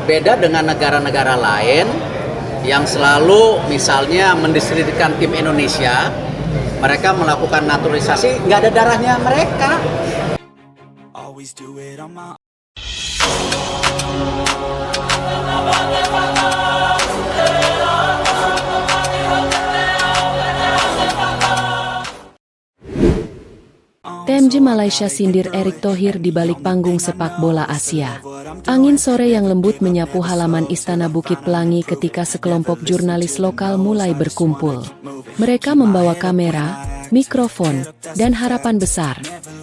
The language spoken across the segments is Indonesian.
Beda dengan negara-negara lain yang selalu misalnya mendiskreditkan tim Indonesia, mereka melakukan naturalisasi, nggak ada darahnya mereka. TMJ Malaysia sindir Erick Thohir di balik panggung sepak bola Asia. Angin sore yang lembut menyapu halaman Istana Bukit Pelangi ketika sekelompok jurnalis lokal mulai berkumpul. Mereka membawa kamera, mikrofon, dan harapan besar,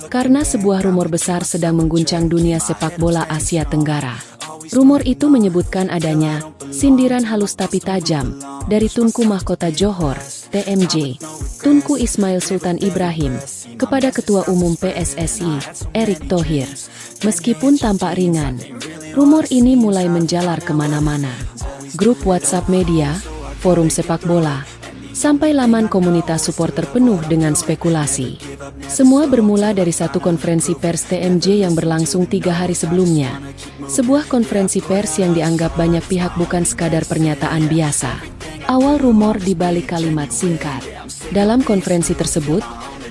karena sebuah rumor besar sedang mengguncang dunia sepak bola Asia Tenggara. Rumor itu menyebutkan adanya sindiran halus tapi tajam dari Tunku Mahkota Johor, TMJ, Tunku Ismail Sultan Ibrahim, kepada Ketua Umum PSSI, Erick Thohir. Meskipun tampak ringan, rumor ini mulai menjalar kemana-mana. Grup WhatsApp media, forum sepak bola, sampai laman komunitas supporter penuh dengan spekulasi. Semua bermula dari satu konferensi pers TMJ yang berlangsung 3 hari sebelumnya. Sebuah konferensi pers yang dianggap banyak pihak bukan sekadar pernyataan biasa. Awal rumor di balik kalimat singkat. Dalam konferensi tersebut,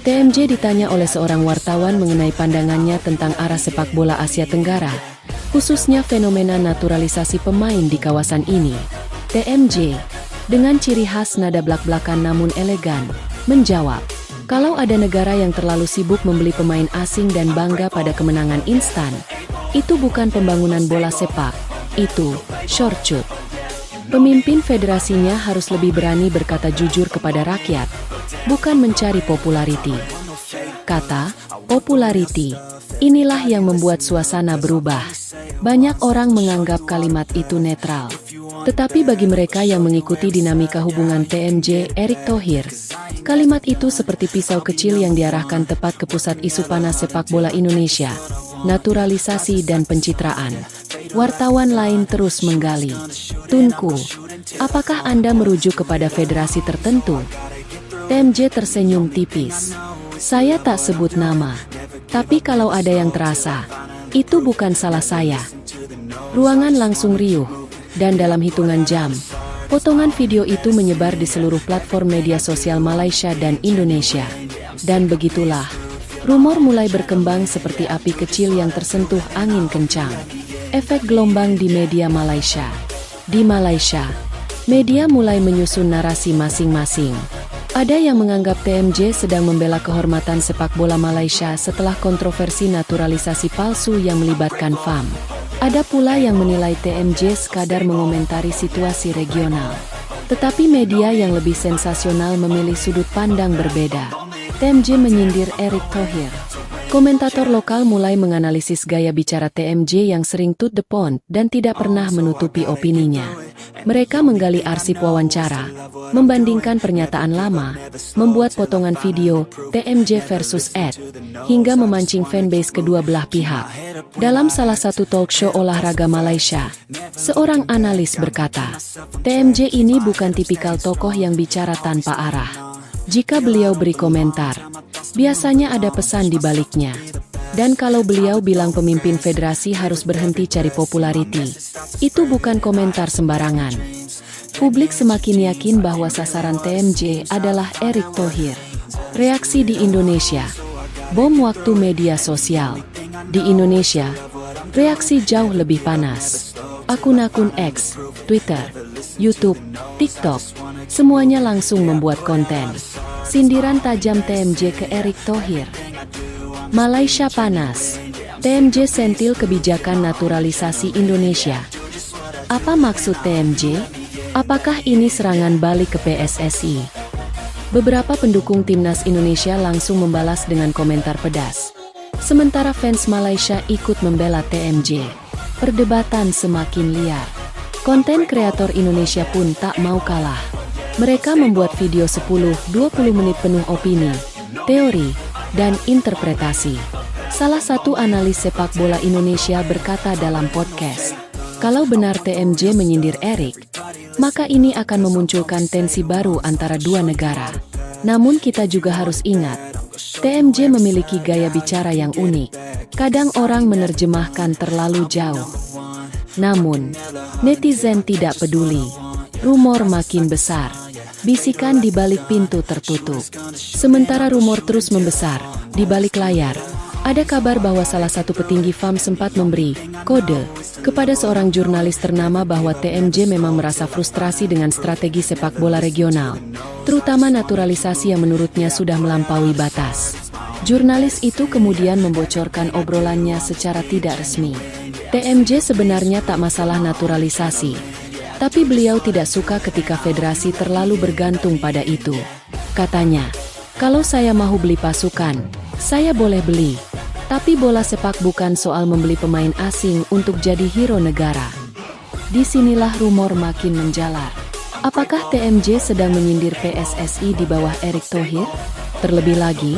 TMJ ditanya oleh seorang wartawan mengenai pandangannya tentang arah sepak bola Asia Tenggara, khususnya fenomena naturalisasi pemain di kawasan ini. TMJ, dengan ciri khas nada blak-blakan namun elegan, menjawab, kalau ada negara yang terlalu sibuk membeli pemain asing dan bangga pada kemenangan instan, itu bukan pembangunan bola sepak, itu short shoot. Pemimpin federasinya harus lebih berani berkata jujur kepada rakyat, bukan mencari populariti. Kata, populariti, inilah yang membuat suasana berubah. Banyak orang menganggap kalimat itu netral. Tetapi bagi mereka yang mengikuti dinamika hubungan TMJ Erick Thohir, kalimat itu seperti pisau kecil yang diarahkan tepat ke pusat isu panas sepak bola Indonesia, naturalisasi dan pencitraan. Wartawan lain terus menggali. Tunku, apakah Anda merujuk kepada federasi tertentu? TMJ tersenyum tipis. Saya tak sebut nama, tapi kalau ada yang terasa, itu bukan salah saya. Ruangan langsung riuh, dan dalam hitungan jam, potongan video itu menyebar di seluruh platform media sosial Malaysia dan Indonesia. Dan begitulah, rumor mulai berkembang seperti api kecil yang tersentuh angin kencang. Efek gelombang di media Malaysia. Di Malaysia, media mulai menyusun narasi masing-masing. Ada yang menganggap TMJ sedang membela kehormatan sepak bola Malaysia setelah kontroversi naturalisasi palsu yang melibatkan FAM. Ada pula yang menilai TMJ sekadar mengomentari situasi regional. Tetapi media yang lebih sensasional memilih sudut pandang berbeda. TMJ menyindir Erick Thohir. Komentator lokal mulai menganalisis gaya bicara TMJ yang sering to the point dan tidak pernah menutupi opininya. Mereka menggali arsip wawancara, membandingkan pernyataan lama, membuat potongan video TMJ versus Ed, hingga memancing fanbase kedua belah pihak. Dalam salah satu talk show olahraga Malaysia, seorang analis berkata, TMJ ini bukan tipikal tokoh yang bicara tanpa arah. Jika beliau beri komentar, biasanya ada pesan di baliknya. Dan kalau beliau bilang pemimpin federasi harus berhenti cari populariti, itu bukan komentar sembarangan. Publik semakin yakin bahwa sasaran TMJ adalah Erick Thohir. Reaksi di Indonesia. Bom waktu media sosial. Di Indonesia, reaksi jauh lebih panas. Akun-akun X, Twitter, YouTube, TikTok, semuanya langsung membuat konten. Sindiran tajam TMJ ke Erick Thohir. Malaysia panas. TMJ sentil kebijakan naturalisasi Indonesia. Apa maksud TMJ? Apakah ini serangan balik ke PSSI? Beberapa pendukung timnas Indonesia langsung membalas dengan komentar pedas. Sementara fans Malaysia ikut membela TMJ. Perdebatan semakin liar. Konten kreator Indonesia pun tak mau kalah. Mereka membuat video 10-20 menit penuh opini, teori, dan interpretasi. Salah satu analis sepak bola Indonesia berkata dalam podcast, kalau benar TMJ menyindir Erick, maka ini akan memunculkan tensi baru antara dua negara. Namun kita juga harus ingat, TMJ memiliki gaya bicara yang unik. Kadang orang menerjemahkan terlalu jauh. Namun, netizen tidak peduli. Rumor makin besar. Bisikan di balik pintu tertutup. Sementara rumor terus membesar, di balik layar, ada kabar bahwa salah satu petinggi FAM sempat memberi kode kepada seorang jurnalis ternama bahwa TMJ memang merasa frustrasi dengan strategi sepak bola regional, terutama naturalisasi yang menurutnya sudah melampaui batas. Jurnalis itu kemudian membocorkan obrolannya secara tidak resmi. TMJ sebenarnya tak masalah naturalisasi, tapi beliau tidak suka ketika federasi terlalu bergantung pada itu. Katanya, kalau saya mau beli pasukan, saya boleh beli. Tapi bola sepak bukan soal membeli pemain asing untuk jadi hero negara. Disinilah rumor makin menjalar. Apakah TMJ sedang menyindir PSSI di bawah Erick Thohir? Terlebih lagi,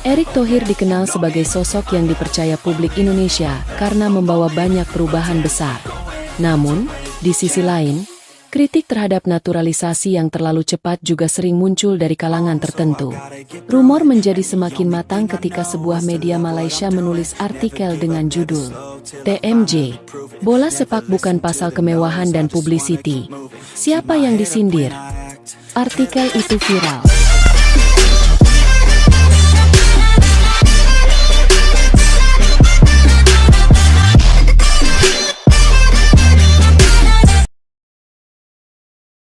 Erick Thohir dikenal sebagai sosok yang dipercaya publik Indonesia karena membawa banyak perubahan besar. Namun, di sisi lain, kritik terhadap naturalisasi yang terlalu cepat juga sering muncul dari kalangan tertentu. Rumor menjadi semakin matang ketika sebuah media Malaysia menulis artikel dengan judul TMJ, bola sepak bukan pasal kemewahan dan publicity. Siapa yang disindir? Artikel itu viral.